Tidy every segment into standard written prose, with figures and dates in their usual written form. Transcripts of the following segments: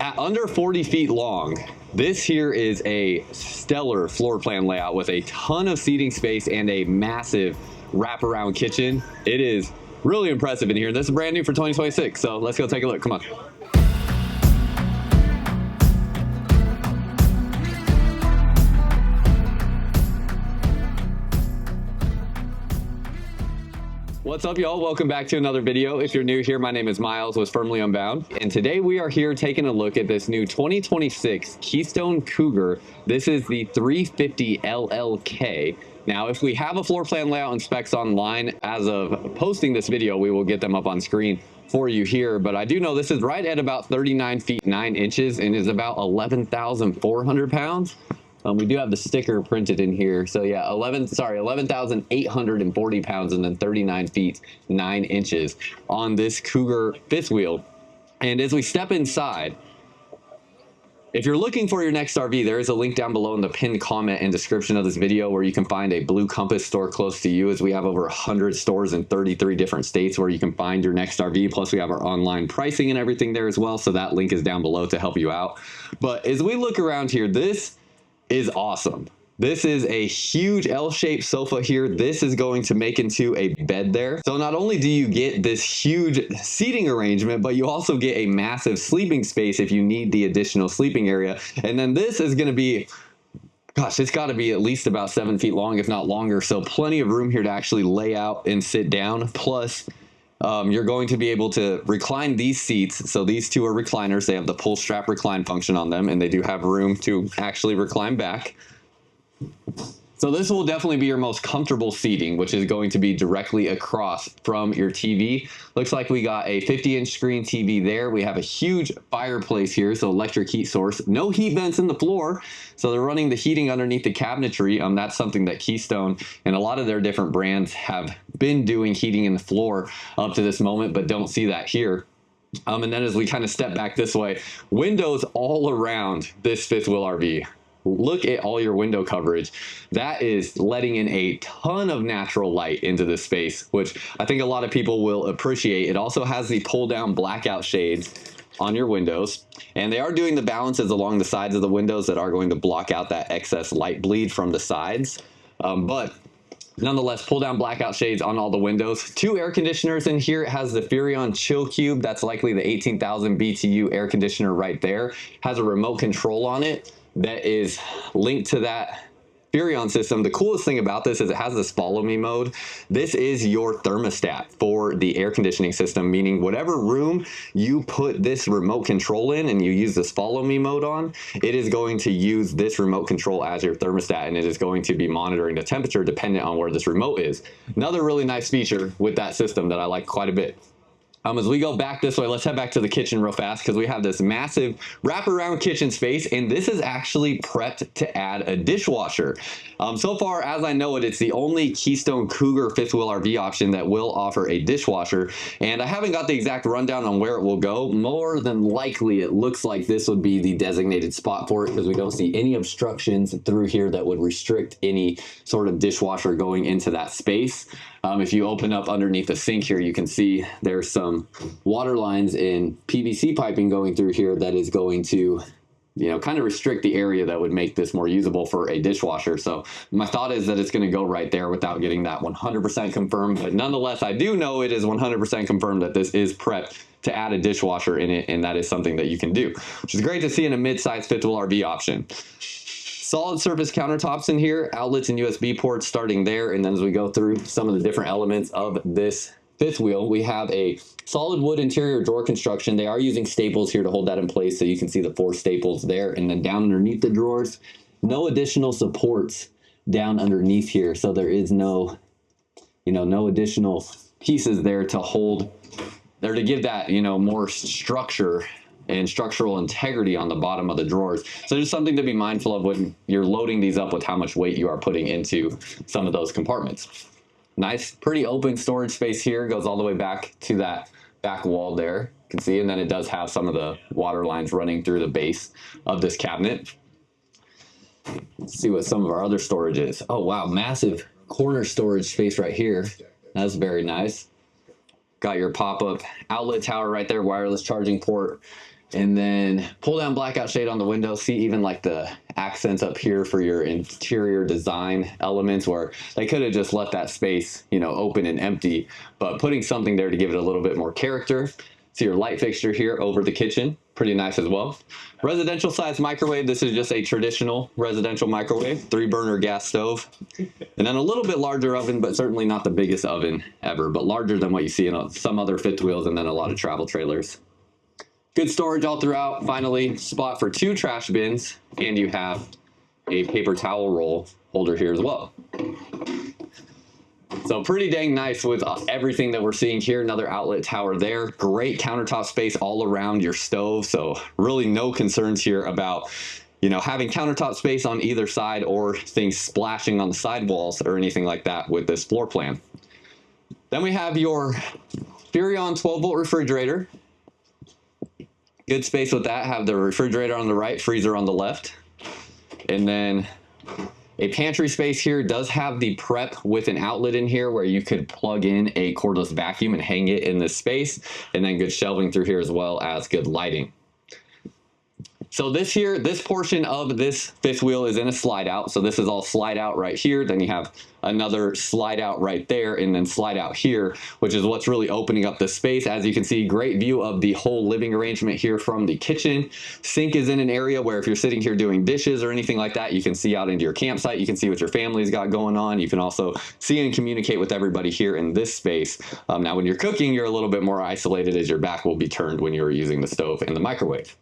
At under 40 feet long, this here is a stellar floor plan layout with a ton of seating space and a massive wraparound kitchen. It is really impressive in here. This is brand new for 2026, so let's go take a look. Come on. What's up, y'all? Welcome back to another video. If you're new here, my name is Myles with Firmly Unbound, and today we are here taking a look at this new 2026 Keystone Cougar. This is the 350 LLK. Now, if we have a floor plan layout and specs online, as of posting this video, we will get them up on screen for you here, but I do know this is right at about 39 feet 9 inches and is about 11,400 pounds. We do have the sticker printed in here. So yeah, 11,840 pounds and then 39 feet 9 inches on this Cougar fifth wheel. And as we step inside, if you're looking for your next RV, there is a link down below in the pinned comment and description of this video where you can find a Blue Compass store close to you, as we have over 100 stores in 33 different states where you can find your next RV. Plus we have our online pricing and everything there as well. So that link is down below to help you out. But as we look around here, this is awesome. This is a huge L-shaped sofa here. This is going to make into a bed there. So not only do you get this huge seating arrangement, but you also get a massive sleeping space if you need the additional sleeping area. And then this is going to be, gosh, it's got to be at least about 7 feet long, if not longer. So plenty of room here to actually lay out and sit down. Plus, you're going to be able to recline these seats. So these two are recliners. They have the pull strap recline function on them, and they do have room to actually recline back. So this will definitely be your most comfortable seating, which is going to be directly across from your TV. Looks like we got a 50-inch screen TV there. We have a huge fireplace here, so electric heat source. No heat vents in the floor, so they're running the heating underneath the cabinetry. That's something that Keystone and a lot of their different brands have been doing, heating in the floor up to this moment, but don't see that here. And then as we kind of step back this way, windows all around this fifth wheel RV. Look at all your window coverage. That is letting in a ton of natural light into this space, which I think a lot of people will appreciate. It also has the pull down blackout shades on your windows, and they are doing the balances along the sides of the windows that are going to block out that excess light bleed from the sides. But nonetheless, pull down blackout shades on all the windows. 2 air conditioners in here. It has the Furrion Chill Cube. That's likely the 18,000 BTU air conditioner right there. Has a remote control on it that is linked to that Furrion system. The coolest thing about this is it has this follow me mode. This is your thermostat for the air conditioning system, meaning whatever room you put this remote control in and you use this follow me mode on, it is going to use this remote control as your thermostat, and it is going to be monitoring the temperature dependent on where this remote is. Another really nice feature with that system that I like quite a bit. As we go back this way, let's head back to the kitchen real fast, because we have this massive wraparound kitchen space, and this is actually prepped to add a dishwasher. So far as I know it, it's the only Keystone Cougar fifth wheel RV option that will offer a dishwasher, and I haven't got the exact rundown on where it will go. More than likely, it looks like this would be the designated spot for it, because we don't see any obstructions through here that would restrict any sort of dishwasher going into that space. If you open up underneath the sink here, you can see there's some water lines and PVC piping going through here that is going to, kind of restrict the area that would make this more usable for a dishwasher. So my thought is that it's going to go right there without getting that 100% confirmed. But nonetheless, I do know it is 100% confirmed that this is prepped to add a dishwasher in it, and that is something that you can do, which is great to see in a mid-size fifth wheel RV option. Solid surface countertops in here, outlets and USB ports starting there. And then as we go through some of the different elements of this fifth wheel, we have a solid wood interior drawer construction. They are using staples here to hold that in place, so you can see the 4 staples there. And then down underneath the drawers, no additional supports down underneath here. So there is no, no additional pieces there to hold, or to give that, more structure and structural integrity on the bottom of the drawers. So just something to be mindful of when you're loading these up with how much weight you are putting into some of those compartments. Nice, pretty open storage space here. Goes all the way back to that back wall there. You can see, and then it does have some of the water lines running through the base of this cabinet. Let's see what some of our other storage is. Oh wow, massive corner storage space right here. That's very nice. Got your pop-up outlet tower right there, wireless charging port. And then pull down blackout shade on the window. See even like the accents up here for your interior design elements, where they could have just left that space, you know, open and empty, but putting something there to give it a little bit more character. See your light fixture here over the kitchen, pretty nice as well. Residential size microwave. This is just a traditional residential microwave, 3-burner gas stove. And then a little bit larger oven, but certainly not the biggest oven ever, but larger than what you see in some other fifth wheels and then a lot of travel trailers. Good storage all throughout. Finally, spot for 2 trash bins, and you have a paper towel roll holder here as well. So pretty dang nice with everything that we're seeing here. Another outlet tower there. Great countertop space all around your stove. So really no concerns here about, you know, having countertop space on either side or things splashing on the sidewalls or anything like that with this floor plan. Then we have your Furrion 12-volt refrigerator. Good space with that. Have the refrigerator on the right, freezer on the left. And then a pantry space here. Does have the prep with an outlet in here where you could plug in a cordless vacuum and hang it in this space. And then good shelving through here as well as good lighting. So this portion of this fifth wheel is in a slide out. So this is all slide out right here. Then you have another slide out right there and then slide out here, which is what's really opening up the space. As you can see, great view of the whole living arrangement here from the kitchen. Sink is in an area where if you're sitting here doing dishes or anything like that, you can see out into your campsite. You can see what your family's got going on. You can also see and communicate with everybody here in this space. Now, when you're cooking, you're a little bit more isolated as your back will be turned when you're using the stove and the microwave.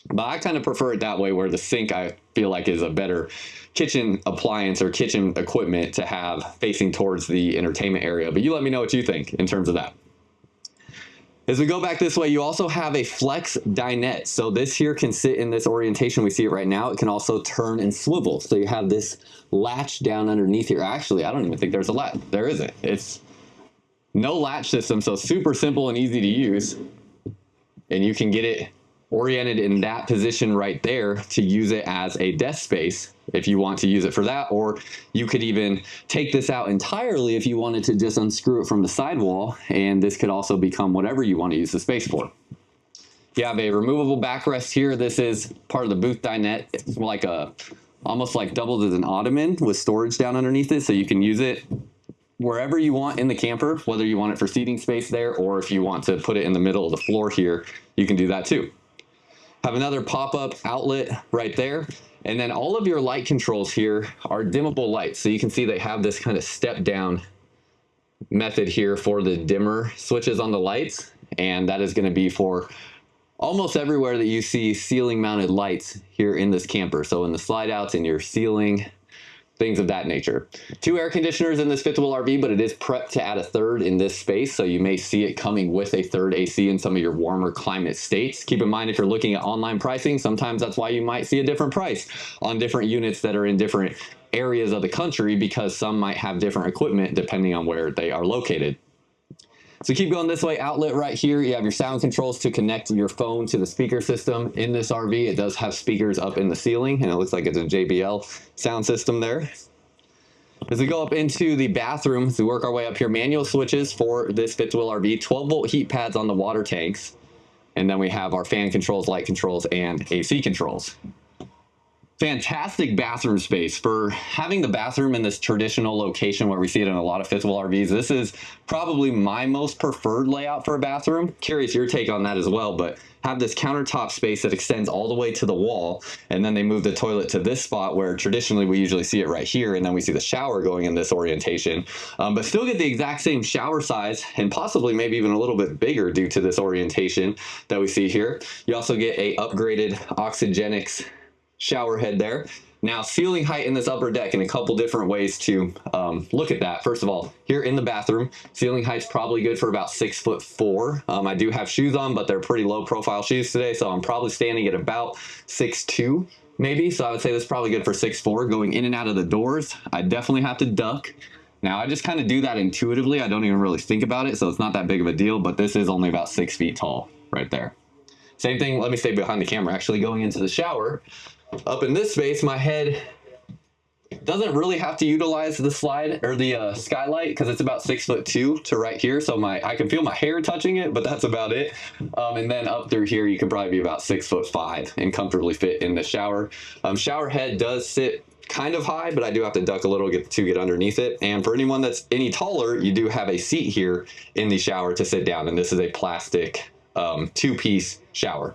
But I kind of prefer it that way, where the sink I feel like is a better kitchen appliance or kitchen equipment to have facing towards the entertainment area. But you let me know what you think in terms of that. As we go back this way, you also have a flex dinette. So this here can sit in this orientation. We see it right now. It can also turn and swivel. So you have this latch down underneath here. Actually, I don't even think there's a latch. There isn't. It's no latch system. So super simple and easy to use. And you can get it oriented in that position right there to use it as a desk space if you want to use it for that, or you could even take this out entirely if you wanted to just unscrew it from the sidewall, and this could also become whatever you want to use the space for. You have a removable backrest here. This is part of the booth dinette. It's like almost like doubled as an ottoman with storage down underneath it, so you can use it wherever you want in the camper, whether you want it for seating space there or if you want to put it in the middle of the floor here, you can do that too. Have another pop-up outlet right there. And then all of your light controls here are dimmable lights. So you can see they have this kind of step down method here for the dimmer switches on the lights. And that is going to be for almost everywhere that you see ceiling mounted lights here in this camper. So in the slide outs, in your ceiling, things of that nature. 2 air conditioners in this fifth wheel RV, but it is prepped to add a third in this space. So you may see it coming with a third AC in some of your warmer climate states. Keep in mind, if you're looking at online pricing, sometimes that's why you might see a different price on different units that are in different areas of the country, because some might have different equipment depending on where they are located. So keep going this way, outlet right here. You have your sound controls to connect your phone to the speaker system. In this RV, it does have speakers up in the ceiling, and it looks like it's a JBL sound system there. As we go up into the bathroom, as we work our way up here, manual switches for this fifth wheel RV, 12-volt heat pads on the water tanks, and then we have our fan controls, light controls, and AC controls. Fantastic bathroom space. For having the bathroom in this traditional location where we see it in a lot of fifth wheel RVs, this is probably my most preferred layout for a bathroom. Curious your take on that as well, but have this countertop space that extends all the way to the wall, and then they move the toilet to this spot where traditionally we usually see it right here, and then we see the shower going in this orientation, but still get the exact same shower size and possibly maybe even a little bit bigger due to this orientation that we see here. You also get a upgraded Oxygenics shower head there. Now, ceiling height in this upper deck, and a couple different ways to look at that. First of all, here in the bathroom, ceiling height's probably good for about 6'4". I do have shoes on, but they're pretty low profile shoes today, so I'm probably standing at about 6'2", maybe. So I would say this is probably good for 6'4". Going in and out of the doors, I definitely have to duck. Now, I just kind of do that intuitively. I don't even really think about it, so it's not that big of a deal, but this is only about 6 feet tall right there. Same thing, let me stay behind the camera, actually going into the shower. Up in this space, my head Doesn't really have to utilize the slide or the skylight because it's about 6'2" to right here. So I can feel my hair touching it, but that's about it. And then up through here, you can probably be about 6'5" and comfortably fit in the shower. Shower head does sit kind of high, but I do have to duck a little to get underneath it. And for anyone that's any taller, you do have a seat here in the shower to sit down. And this is a plastic 2-piece shower.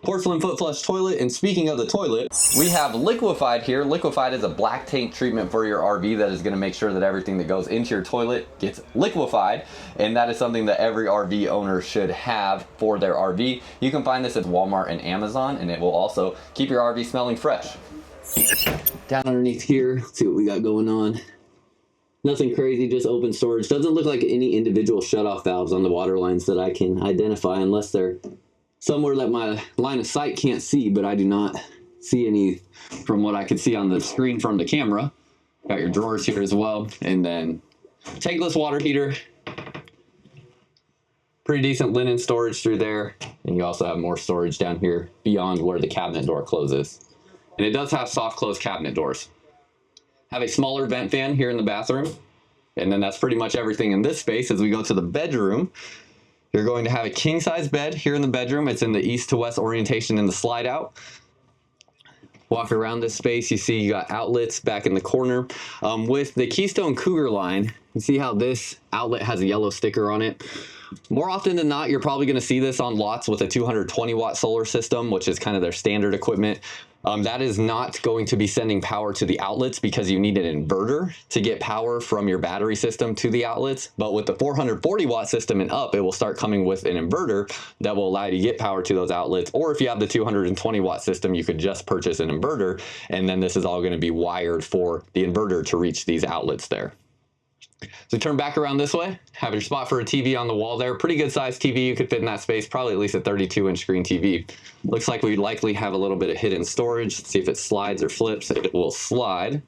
Porcelain foot flush toilet. And speaking of the toilet, we have Liquefied here. Liquefied is a black tank treatment for your RV that is going to make sure that everything that goes into your toilet gets liquefied, and that is something that every RV owner should have for their RV. You can find this at Walmart and Amazon, and it will also keep your RV smelling fresh. Down underneath here, let's see what we got going on. Nothing crazy, just open storage. Doesn't look like any individual shutoff valves on the water lines that I can identify, unless they're somewhere that my line of sight can't see, but I do not see any from what I could see on the screen from the camera. Got your drawers here as well, and then tankless water heater. Pretty decent linen storage through there, and you also have more storage down here beyond where the cabinet door closes. And it does have soft close cabinet doors. Have a smaller vent fan here in the bathroom, and then that's pretty much everything in this space. As we go to the bedroom, you're going to have a king size bed here in the bedroom. It's in the east to west orientation in the slide out. Walk around this space, you see you got outlets back in the corner. With the Keystone Cougar line, you see how this outlet has a yellow sticker on it. More often than not, you're probably going to see this on lots with a 220 watt solar system, which is kind of their standard equipment. That is not going to be sending power to the outlets because you need an inverter to get power from your battery system to the outlets. But with the 440 watt system and up, it will start coming with an inverter that will allow you to get power to those outlets. Or if you have the 220 watt system, you could just purchase an inverter, and then this is all going to be wired for the inverter to reach these outlets there. So turn back around this way, have your spot for a TV on the wall there. Pretty good sized TV you could fit in that space, probably at least a 32-inch screen TV. Looks like we likely have a little bit of hidden storage. Let's see if it slides or flips. It will slide.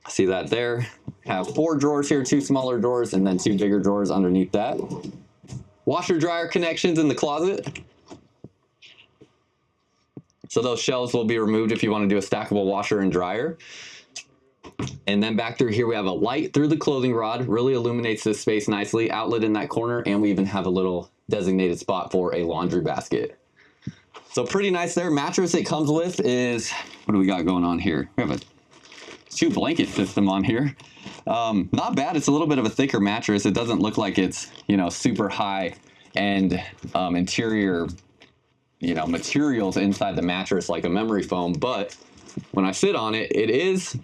See that there? Have 4 drawers here, 2 smaller drawers, and then 2 bigger drawers underneath that. Washer dryer connections in the closet. So those shelves will be removed if you want to do a stackable washer and dryer. And then back through here, we have a light through the clothing rod, really illuminates this space nicely, outlet in that corner, and we even have a little designated spot for a laundry basket. So pretty nice there. Mattress it comes with is, what do we got going on here? We have a 2 blanket system on here. Not bad. It's a little bit of a thicker mattress. It doesn't look like it's, you know, super high end interior, you know, materials inside the mattress like a memory foam, but when I sit on it, it's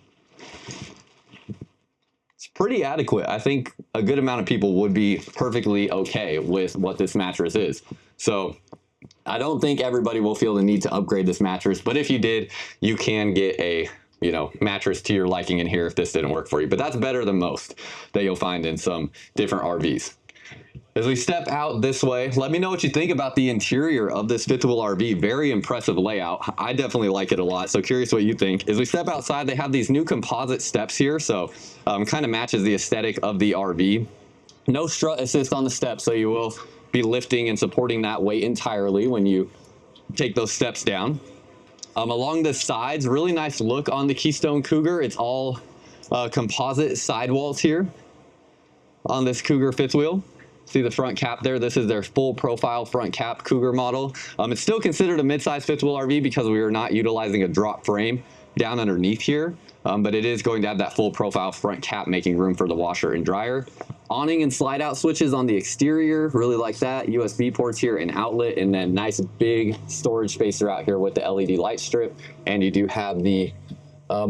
pretty adequate. I think a good amount of people would be perfectly okay with what this mattress is. So I don't think everybody will feel the need to upgrade this mattress, but if you did, you can get a, you know, mattress to your liking in here if this didn't work for you. But that's better than most that you'll find in some different RVs. As we step out this way, let me know what you think about the interior of this fifth wheel RV. Very impressive layout. I definitely like it a lot, so curious what you think. As we step outside, they have these new composite steps here, so kind of matches the aesthetic of the RV. No strut assist on the steps, so you will be lifting and supporting that weight entirely when you take those steps down. Along the sides, really nice look on the Keystone Cougar. It's all composite sidewalls here on this Cougar fifth wheel. See the front cap there? This is their full profile front cap Cougar model. It's still considered a mid-size fifth wheel RV because we are not utilizing a drop frame down underneath here, but it is going to have that full profile front cap, making room for the washer and dryer. Awning and slide out switches on the exterior, really like that. USB ports here, an outlet, and then nice big storage space throughout here with the LED light strip. And you do have the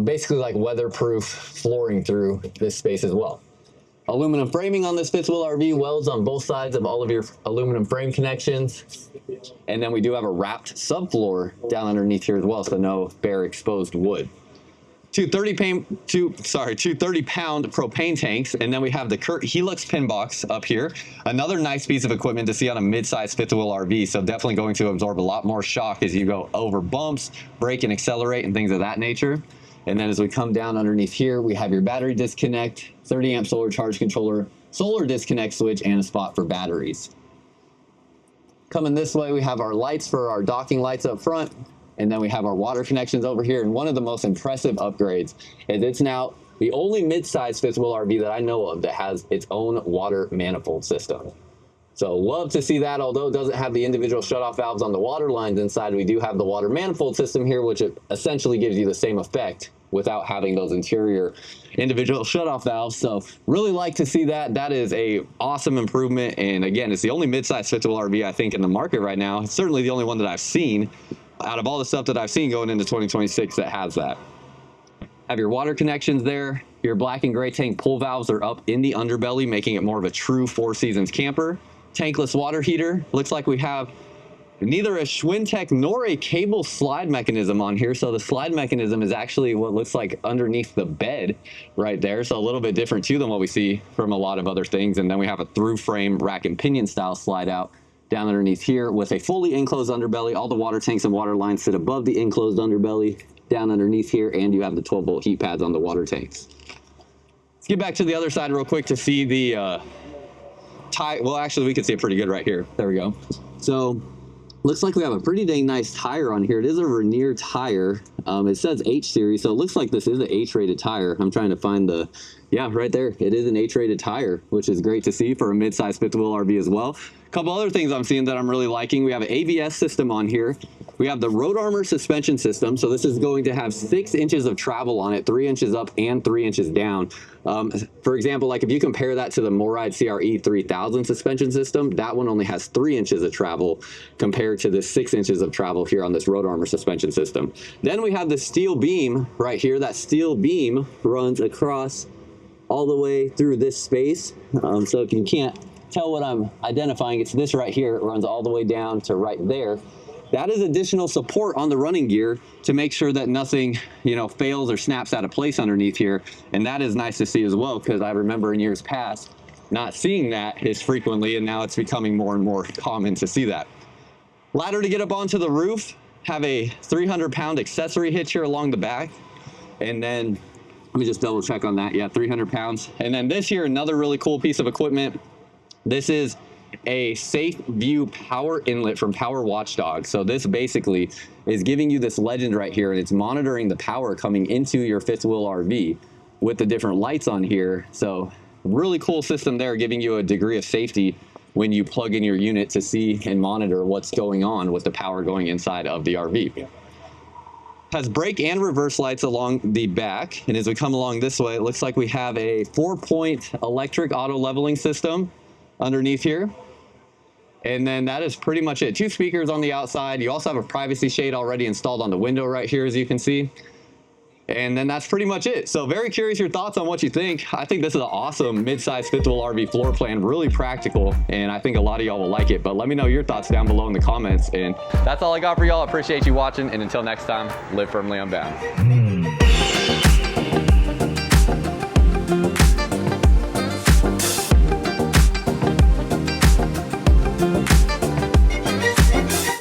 basically like weatherproof flooring through this space as well. Aluminum framing on this fifth wheel RV, welds on both sides of all of your aluminum frame connections. And then we do have a wrapped subfloor down underneath here as well, so no bare exposed wood. Two 30-pound propane tanks, and then we have the Kurt Helix pin box up here. Another nice piece of equipment to see on a mid-size fifth wheel RV, so definitely going to absorb a lot more shock as you go over bumps, brake and accelerate, and things of that nature. And then as we come down underneath here, we have your battery disconnect, 30 amp solar charge controller, solar disconnect switch, and a spot for batteries. Coming this way, we have our lights for our docking lights up front. And then we have our water connections over here. And one of the most impressive upgrades is it's now the only mid-size fifth wheel RV that I know of that has its own water manifold system. So love to see that. Although it doesn't have the individual shutoff valves on the water lines inside, we do have the water manifold system here, which essentially gives you the same effect without having those interior individual shutoff valves. So really like to see that. That is a awesome improvement. And again, it's the only mid-size fifth wheel RV I think in the market right now. It's certainly the only one that I've seen out of all the stuff that I've seen going into 2026 that has that. Have your water connections there. Your black and gray tank pull valves are up in the underbelly, making it more of a true Four Seasons camper. Tankless water heater. Looks like we have neither a Schwintek nor a cable slide mechanism on here. So the slide mechanism is actually what looks like underneath the bed right there. So a little bit different too than what we see from a lot of other things. And then we have a through frame rack and pinion style slide out down underneath here with a fully enclosed underbelly. All the water tanks and water lines sit above the enclosed underbelly down underneath here, and you have the 12-volt heat pads on the water tanks. Let's get back to the other side real quick to see the tire. Well, actually, we can see it pretty good right here. There we go. So looks like we have a pretty dang nice tire on here. It is a Rainier tire. It says H series, so it looks like this is an H-rated tire. I'm trying to find the, yeah, right there. It is an H-rated tire, which is great to see for a mid-size fifth wheel RV as well. A couple other things I'm seeing that I'm really liking. We have an ABS system on here. We have the Road Armor suspension system. So this is going to have 6 inches of travel on it, 3 inches up and 3 inches down. For example, like if you compare that to the MORryde CRE 3000 suspension system, that one only has 3 inches of travel compared to the 6 inches of travel here on this Road Armor suspension system. Then we have the steel beam right here. That steel beam runs across all the way through this space. So if you can't tell what I'm identifying, it's this right here. It runs all the way down to right there. That is additional support on the running gear to make sure that nothing, you know, fails or snaps out of place underneath here. And that is nice to see as well, because I remember in years past not seeing that as frequently, and now it's becoming more and more common to see that. Ladder to get up onto the roof. Have a 300-pound accessory hitch here along the back. And then let me just double check on that. Yeah, 300 pounds. And then this here, another really cool piece of equipment. This is a Safe View power inlet from Power Watchdog. So this basically is giving you this legend right here, and it's monitoring the power coming into your fifth wheel RV with the different lights on here. So really cool system there, giving you a degree of safety when you plug in your unit to see and monitor what's going on with the power going inside of the RV. Has brake and reverse lights along the back. And as we come along this way, it looks like we have a 4-point electric auto leveling system underneath here. And then that is pretty much it. 2 speakers on the outside. You also have a privacy shade already installed on the window right here, as you can see. And then that's pretty much it. So very curious your thoughts on what you think. I think this is an awesome mid-size fifth wheel RV floor plan, really practical, and I think a lot of y'all will like it. But let me know your thoughts down below in the comments. And that's all I got for y'all. I appreciate you watching, and until next time, live firmly unbound.